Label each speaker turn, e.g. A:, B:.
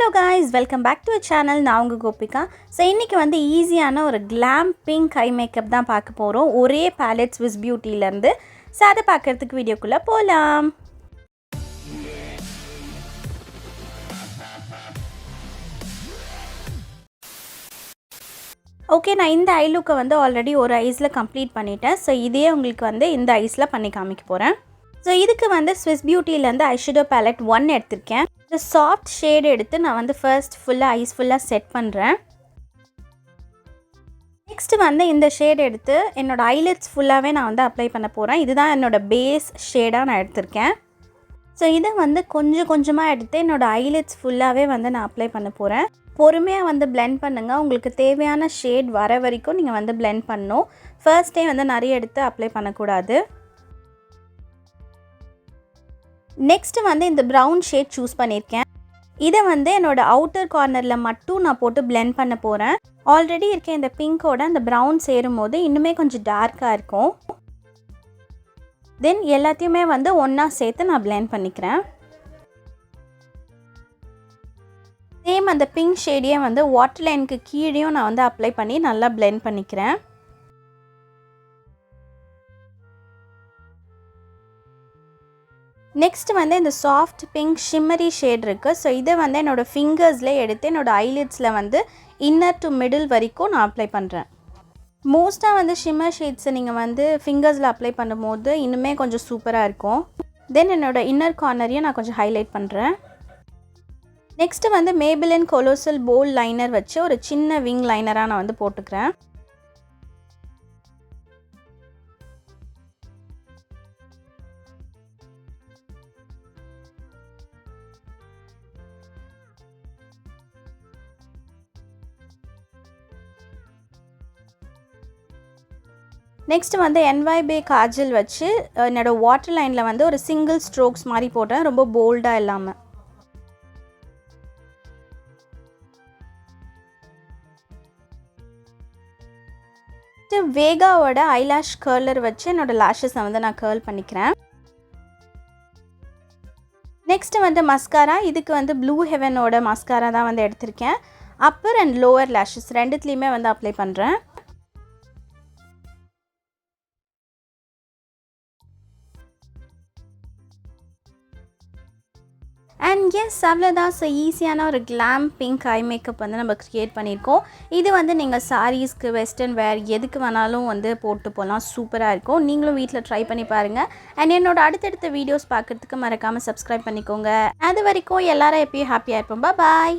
A: Hello guys, welcome back to our channel. நான் உங்க Gopika. So இன்னைக்கு வந்து ஈஸியான ஒரு Glam Pink eye makeup தான் பார்க்க போறோம். ஒரே palette Swiss Beauty ல இருந்து. சோ அத பார்க்கிறதுக்கு வீடியோக்குள்ள போலாம். ஓகே, நான் இந்த ஐ லுக்கை வந்து ஆல்ரெடி ஒரு ஐஸ்ல கம்ப்ளீட் பண்ணிட்டேன். சோ இதே உங்களுக்கு வந்து இந்த ஐஸ்ல பண்ணி காமிக்க போறேன். சோ இதுக்கு வந்து Swiss Beauty ல இருந்து eyeshadow palette 1 எடுத்துர்க்கேன். இந்த சாஃப்ட் ஷேட் எடுத்து நான் வந்து ஃபர்ஸ்ட் ஃபுல்லா ஐஸ் ஃபுல்லா செட் பண்றேன். நெக்ஸ்ட் வந்து இந்த ஷேட் எடுத்து என்னோட ஐலிட்ஸ் ஃபுல்லாவே நான் வந்து அப்ளை பண்ண போறேன். இதுதான் என்னோட பேஸ் ஷேடா நான் எடுத்துர்க்கேன். சோ இத வந்து கொஞ்சம் கொஞ்சமா எடுத்து என்னோட ஐலிட்ஸ் ஃபுல்லாவே வந்து நான் அப்ளை பண்ண போறேன். பொறுமையா வந்து blend பண்ணுங்க. உங்களுக்கு தேவையான ஷேட் வர வரைக்கும் நீங்க வந்து blend பண்ணனும். ஃபர்ஸ்ட் டே வந்து நிறைய எடுத்து அப்ளை பண்ண கூடாது. நெக்ஸ்ட் வந்து இந்த brown shade சூஸ் பண்ணிருக்கேன். இத வந்து என்னோட அவுட்டர் கார்னர்ல மட்டும் நான் போட்டு blend பண்ண போறேன். ஆல்ரெடி இருக்க இந்த பிங்கோட அந்த brown சேரும்போது இன்னுமே கொஞ்சம் டார்க்கா இருக்கும். தென் எல்லாத்தையுமே வந்து ஒண்ணா சேர்த்து நான் blend பண்ணிக்கிறேன். சேம் அந்த பிங்க் ஷேடியே வந்து வாட்டர் லைனுக்கு கீழேயும் நான் வந்து அப்ளை பண்ணி நல்லா blend பண்ணிக்கிறேன். நெக்ஸ்ட் வந்து இந்த சாஃப்ட் பிங்க் ஷிம்மரி ஷேட் இருக்கு. சோ இத வந்து என்னோட ஃபிங்கர்ஸ்ல எடுத்து என்னோட ஐலிட்ஸ்ல வந்து இன்னர் டு மிடில் வரைக்கும் நான் அப்ளை பண்றேன். மோஸ்டா வந்து ஷிம்மர் ஷேட்ஸ் நீங்க வந்து ஃபிங்கர்ஸ்ல அப்ளை பண்ணும்போது இன்னுமே கொஞ்சம் சூப்பரா இருக்கும். தென் என்னோட இன்னர் கார்னரையும் நான் கொஞ்சம் ஹைலைட் பண்றேன். நெக்ஸ்ட் வந்து Maybelline Colossal Bold லைனர் வச்சு ஒரு சின்ன விங் லைனரா நான் வந்து போட்டுக்கிறேன். நெக்ஸ்ட் வந்து NYB காஜல் வச்சு என்னோட வாட்டர் லைன்ல வந்து ஒரு சிங்கிள் ஸ்ட்ரோக்ஸ் மாதிரி போட்டேன், ரொம்ப போல்டா இல்லாம. வேகாவோட ஐலாஷ் கர்லர் வச்சு என்னோட லாஷஸ் வந்து நான் கர்ல் பண்ணிக்கிறேன். நெக்ஸ்ட் வந்து மஸ்காரா. இதுக்கு வந்து ப்ளூ ஹெவனோட மஸ்காரா தான் வந்து எடுத்திருக்கேன். அப்பர் அண்ட் லோவர் லாஷஸ் ரெண்டுத்துலயுமே வந்து அப்ளை பண்றேன். அண்ட் எஸ், அவ்வளோதான். ஸோ ஈஸியான ஒரு கிளாம் பிங்க் ஐ மேக்கப் வந்து நம்ம க்ரியேட் பண்ணியிருக்கோம். இது வந்து நீங்கள் சாரீஸ்க்கு, வெஸ்டர்ன் வேர் எதுக்கு வேணாலும் வந்து போட்டு போகலாம். சூப்பராக இருக்கும். நீங்களும் வீட்டில் ட்ரை பண்ணி பாருங்கள். அண்ட் என்னோட அடுத்தடுத்த வீடியோஸ் பார்க்குறதுக்கு மறக்காமல் சப்ஸ்கிரைப் பண்ணிக்கோங்க. அது வரைக்கும் எல்லாரும் எப்பயும் ஹாப்பியாக இருப்போம். பாய்.